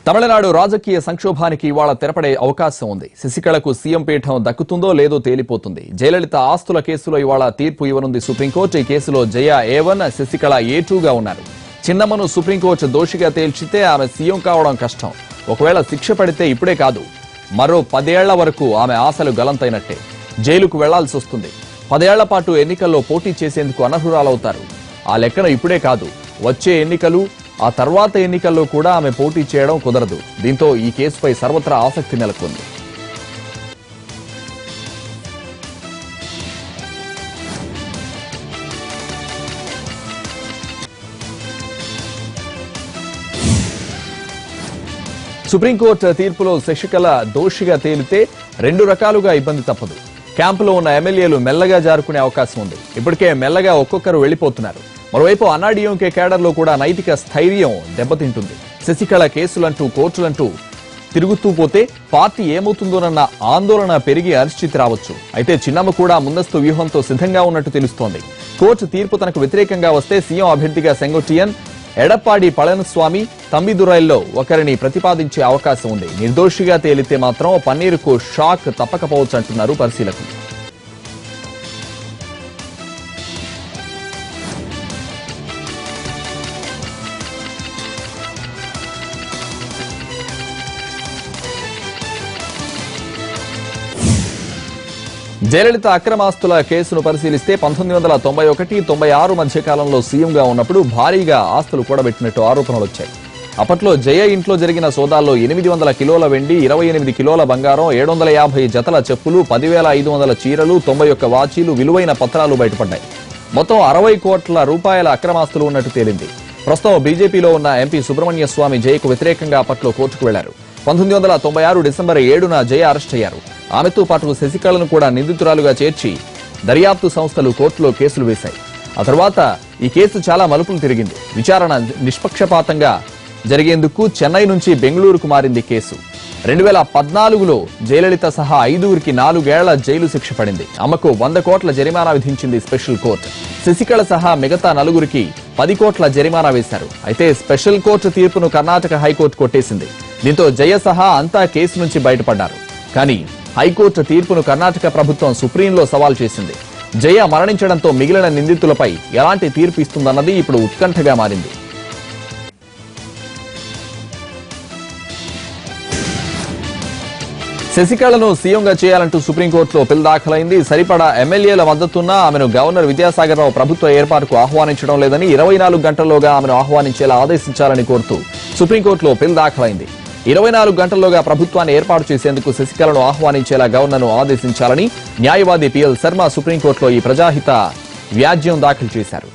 తమిళనాడు రాజకీయ సంక్షోభానికి ఇవాళ తెరపడే అవకాశం ఉంది. శశికళకు సీఎం పీఠం దక్కుతుందో లేదో తేలిపోతుంది. జయలలిత ఆస్తుల కేసులో ఇవాళ తీర్పు ఇవ్వనుంది సుప్రీంకోర్టు. ఈ కేసులో జయ A1, శశికళ A2గా ఉన్నారు. చిన్నమ్మను సుప్రీంకోర్టు దోషిగా తేల్చితే ఆమె సీఎం కావడం కష్టం. ఒకవేళ శిక్ష పడితే ఇప్పుడే కాదు, మరో 10 ఏళ్ల వరకు ఆమె ఆశలు గలంతైనట్టే. జైలుకు వెళ్లాల్సి వస్తుంది. 10 ఏళ్ల పాటు ఎన్నికల్లో పోటీ చేసేందుకు అనర్హురాలవుతారు. ఆ లెక్కన ఇప్పుడే కాదు, వచ్చే ఎన్నికలు, ఆ తర్వాత ఎన్నికల్లో కూడా ఆమె పోటీ చేయడం కుదరదు. దీంతో ఈ కేసుపై సర్వత్రా ఆసక్తి నెలకొంది. సుప్రీంకోర్టు తీర్పులో శశికళ దోషిగా తేలితే 2 రకాలుగా ఇబ్బంది తప్పదు. క్యాంపులో ఉన్న ఎమ్మెల్యేలు మెల్లగా జారుకునే అవకాశం ఉంది. ఇప్పటికే మెల్లగా ఒక్కొక్కరు వెళ్లిపోతున్నారు. మరోవైపు అన్నాడీఎంకే కేడర్లో కూడా నైతిక స్థైర్యం దెబ్బతింటుంది. శశికళ కేసులంటూ కోర్టులంటూ తిరుగుతూ పోతే పార్టీ ఏమవుతుందోనన్న ఆందోళన పెరిగి అనిశ్చితి రావచ్చు. అయితే చిన్నమ్మ కూడా ముందస్తు వ్యూహంతో సిద్ధంగా ఉన్నట్టు తెలుస్తోంది. కోర్టు తీర్పు తనకు వ్యతిరేకంగా వస్తే సీఎం అభ్యర్థిగా సెంగొట్టియన్, ఎడప్పాడి పళనిస్వామి, తమ్మిదురైల్లో ఒకరిని ప్రతిపాదించే అవకాశం ఉంది. నిర్దోషిగా తేలితే మాత్రం పన్నీరుకు షాక్ తప్పకపోవచ్చు అంటున్నారు పరిశీలకులు. జయలలిత అక్రమాస్తుల కేసును పరిశీలిస్తే 1991-96 మధ్య కాలంలో సీఎంగా ఉన్నప్పుడు భారీగా ఆస్తులు కూడబెట్టినట్టు ఆరోపణలు వచ్చాయి. అప్పట్లో జయ ఇంట్లో జరిగిన సోదాల్లో 800 కిలోల వెండి, 28 కిలోల బంగారం, 750 జతల చెప్పులు, 10,500 చీరలు, 91 వాచీలు, విలువైన పత్రాలు బయటపడ్డాయి. మొత్తం 60 కోట్ల రూపాయల అక్రమాస్తులు ఉన్నట్టు తేలింది. ప్రస్తుతం బీజేపీలో ఉన్న ఎంపీ సుబ్రహ్మణ్య స్వామి జయకు వ్యతిరేకంగా అప్పట్లో కోర్టుకు వెళ్లారు. 1996 డిసెంబర్ 7న జయ అరెస్ట్ అయ్యారు. ఆమెతో పాటు శశికళను కూడా నిందితురాలుగా చేర్చి దర్యాప్తు సంస్థలు కోర్టులో కేసులు వేశాయి. ఆ తర్వాత ఈ కేసు చాలా మలుపులు తిరిగింది. విచారణ నిష్పక్షపాతంగా జరిగేందుకు చెన్నై నుంచి బెంగళూరుకు మారింది కేసు. 2014లో జయలలిత సహా 5గురికి 4 ఏళ్ల జైలు శిక్ష పడింది. అమ్మకు 100 కోట్ల జరిమానా విధించింది స్పెషల్ కోర్టు. శశికళ సహా మిగతా 4గురికి 10 కోట్ల జరిమానా వేశారు. అయితే స్పెషల్ కోర్టు తీర్పును కర్ణాటక హైకోర్టు కొట్టేసింది. దీంతో జయ సహా అంతా కేసు నుంచి బయటపడ్డారు. కానీ హైకోర్టు తీర్పును కర్ణాటక ప్రభుత్వం సుప్రీంలో సవాల్ చేసింది. జయ మరణించడంతో మిగిలిన నిందితులపై ఎలాంటి తీర్పు ఇస్తుందన్నది ఇప్పుడు ఉత్కంఠగా మారింది. శశికళను సీఎంగా చేయాలంటూ సుప్రీంకోర్టులో పిల్ దాఖలైంది. సరిపడా ఎమ్మెల్యేల మద్దతున్నా ఆమెను గవర్నర్ విద్యాసాగర్ రావు ప్రభుత్వ ఏర్పాటుకు ఆహ్వానించడం లేదని, 24 గంటల్లోగా ఆమెను ఆహ్వానించేలా ఆదేశించాలని కోరుతూ సుప్రీంకోర్టులో పిల్ దాఖలైంది. 24 గంటల్లోగా ప్రభుత్వాన్ని ఏర్పాటు చేసేందుకు శశికళను ఆహ్వానించేలా గవర్నర్ను ఆదేశించాలని న్యాయవాది పిఎల్ శర్మ సుప్రీంకోర్టులో ఈ ప్రజాహిత వ్యాజ్యం దాఖలు చేశారు.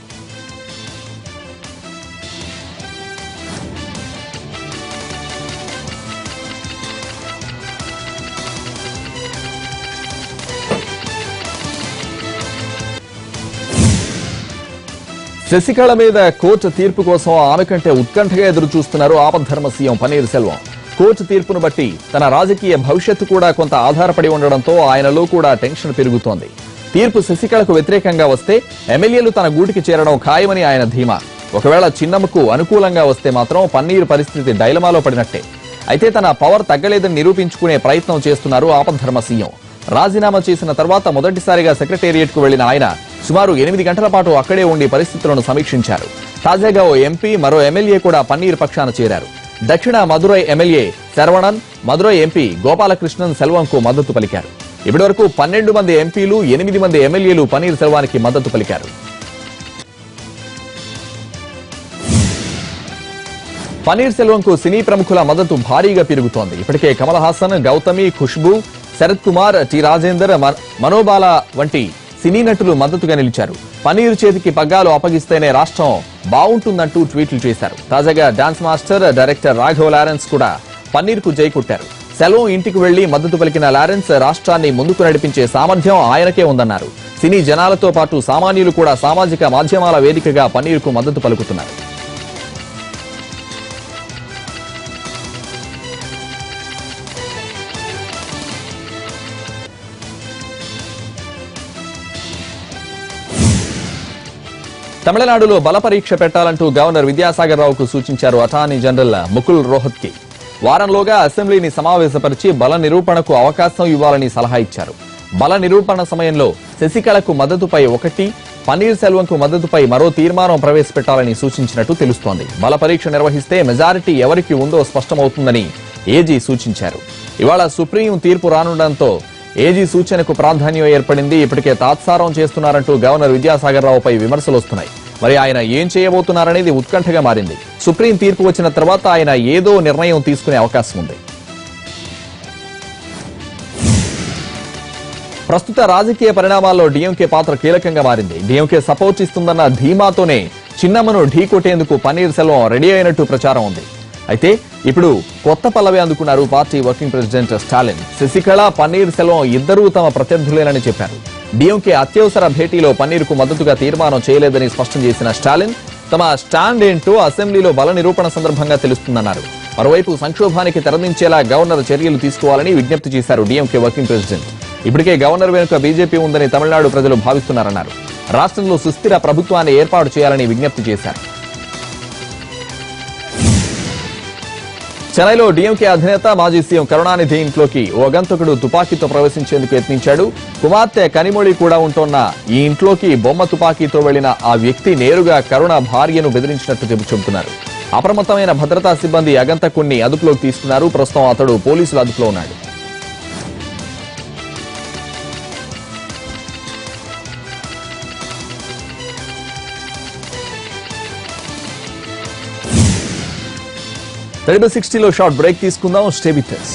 శశికళ మీద కోర్టు తీర్పు కోసం ఆమె కంటే ఉత్కంఠగా ఎదురు చూస్తున్నారు ఆపద్ధర్మ సీఎం పన్నీర్ సెల్వం. కోర్టు తీర్పును బట్టి తన రాజకీయ భవిష్యత్తు కూడా కొంత ఆధారపడి ఉండడంతో ఆయనలో కూడా టెన్షన్ పెరుగుతోంది. తీర్పు శశికళకు వ్యతిరేకంగా వస్తే ఎమ్మెల్యేలు తన గూటికి చేరడం ఖాయమని ఆయన ధీమా. ఒకవేళ చిన్నమ్మకు అనుకూలంగా వస్తే మాత్రం పన్నీర్ పరిస్థితి డైలమాలో పడినట్టే. అయితే తన పవర్ తగ్గలేదని నిరూపించుకునే ప్రయత్నం చేస్తున్నారు ఆపద్ధర్మ సీఎం. రాజీనామా చేసిన తర్వాత మొదటిసారిగా సెక్రటేరియట్ కు వెళ్లిన ఆయన సుమారు 8 గంటల పాటు అక్కడే ఉండి పరిస్థితులను సమీక్షించారు. తాజాగా ఓ ఎంపీ, మరో ఎమ్మెల్యే కూడా పన్నీర్ పక్షాన చేరారు. దక్షిణ మదురై ఎమ్మెల్యే శరవణన్, మదురై ఎంపీ గోపాలకృష్ణన్ సెల్వంకు మద్దతు పలికారు. ఇప్పటివరకు 12 మంది ఎంపీలు, 8 మంది ఎమ్మెల్యేలు పన్నీర్ సెల్వానికి మద్దతు పలికారు. పన్నీర్ సెల్వంకు సినీ ప్రముఖుల మద్దతు భారీగా పెరుగుతోంది. ఇప్పటికే కమల్ హాసన్, గౌతమి, ఖుష్బూ, శరత్ కుమార్, టి రాజేందర్, మనోబాల వంటి సినీ నటులు మద్దతుగా నిలిచారు. పన్నీర్ చేతికి పగ్గాలు అప్పగిస్తేనే రాష్ట్రం బాగుంటుందంటూ ట్వీట్లు చేశారు. తాజాగా dance master, director Raghava Lawrence కూడా పన్నీర్ కు జై కొట్టారు. సెల్వం ఇంటికి వెళ్లి మద్దతు పలికిన లారెన్స్ రాష్ట్రాన్ని ముందుకు నడిపించే సామర్థ్యం ఆయనకే ఉందన్నారు. సినీ జనాలతో పాటు సామాన్యులు కూడా సామాజిక మాధ్యమాల వేదికగా పన్నీర్ కు మద్దతు పలుకుతున్నారు. తమిళనాడులో బల పరీక్ష పెట్టాలంటూ గవర్నర్ విద్యాసాగర్ రావుకు సూచించారు అటార్నీ జనరల్ ముకుల్ రోహత్గి. వారంలోగా అసెంబ్లీని సమావేశపరిచి బల నిరూపణకు అవకాశం ఇవ్వాలని సలహా ఇచ్చారు. బల నిరూపణ సమయంలో శశికళకు మద్దతుపై ఒకటి, పన్నీర్ సెల్వంకు మద్దతుపై మరో తీర్మానం ప్రవేశపెట్టాలని సూచించినట్టు తెలుస్తోంది. బల పరీక్ష నిర్వహిస్తే మెజారిటీ ఎవరికి ఉందో స్పష్టమవుతుందని ఏజీ సూచించారు. ఇవాళ సుప్రీం తీర్పు రానుండడంతో ఏజీ సూచనకు ప్రాధాన్యం ఏర్పడింది. ఇప్పటికే తాత్సారం చేస్తున్నారంటూ గవర్నర్ విద్యాసాగర్ రావుపై విమర్శలు వస్తున్నాయి. మరి ఆయన ఏం చేయబోతున్నారనేది ఉత్కంఠగా మారింది. సుప్రీం తీర్పు వచ్చిన తర్వాత ఆయన ఏదో నిర్ణయం తీసుకునే అవకాశం ఉంది. ప్రస్తుత రాజకీయ పరిణామాల్లో డీఎంకే పాత్ర కీలకంగా మారింది. డీఎంకే సపోర్ట్ ఇస్తుందన్న ధీమాతోనే చిన్నమ్మను ఢీకొట్టేందుకు పన్నీర్ సెల్వం రెడీ అయినట్టు ప్రచారం ఉంది. అయితే ఇప్పుడు కొత్త పల్లవి అందుకున్నారు party working president Stalin. Sasikala, Panneer Selvam ఇద్దరూ తమ ప్రత్యర్థులేనని చెప్పారు. డీఎంకే అత్యవసర భేటీలో పన్నీర్కు మద్దతుగా తీర్మానం చేయలేదని స్పష్టం చేసిన స్టాలిన్ తమ స్టాండ్ ఏంటో అసెంబ్లీలో బల నిరూపణ సందర్భంగా తెలుస్తుందన్నారు. మరోవైపు సంక్షోభానికి తెరదించేలా గవర్నర్ చర్యలు తీసుకోవాలని విజ్ఞప్తి చేశారు డీఎంకే వర్కింగ్ ప్రెసిడెంట్. ఇప్పటికే గవర్నర్ వెనుక బీజేపీ ఉందని తమిళనాడు ప్రజలు భావిస్తున్నారన్నారు. రాష్ట్రంలో సుస్థిర ప్రభుత్వాన్ని ఏర్పాటు చేయాలని విజ్ఞప్తి చేశారు. చెన్నైలో డీఎంకే అధినేత మాజీ సీఎం కరుణానిధి ఇంట్లోకి ఓ అగంతకుడు తుపాకీతో ప్రవేశించేందుకు యత్నించాడు. కుమార్తె కనిమొళి కూడా ఉంటోన్న ఈ ఇంట్లోకి బొమ్మ తుపాకీతో వెళ్లిన ఆ వ్యక్తి నేరుగా కరుణ భార్యను బెదిరించినట్టు చెబుతున్నారు. అప్రమత్తమైన భద్రతా సిబ్బంది అగంతకుణ్ణి అదుపులోకి తీసుకున్నారు. ప్రస్తుతం అతడు పోలీసుల అదుపులో ఉన్నాడు. Terrible 60లో షార్ట్ బ్రేక్ తీసుకుందాం. Stay with us.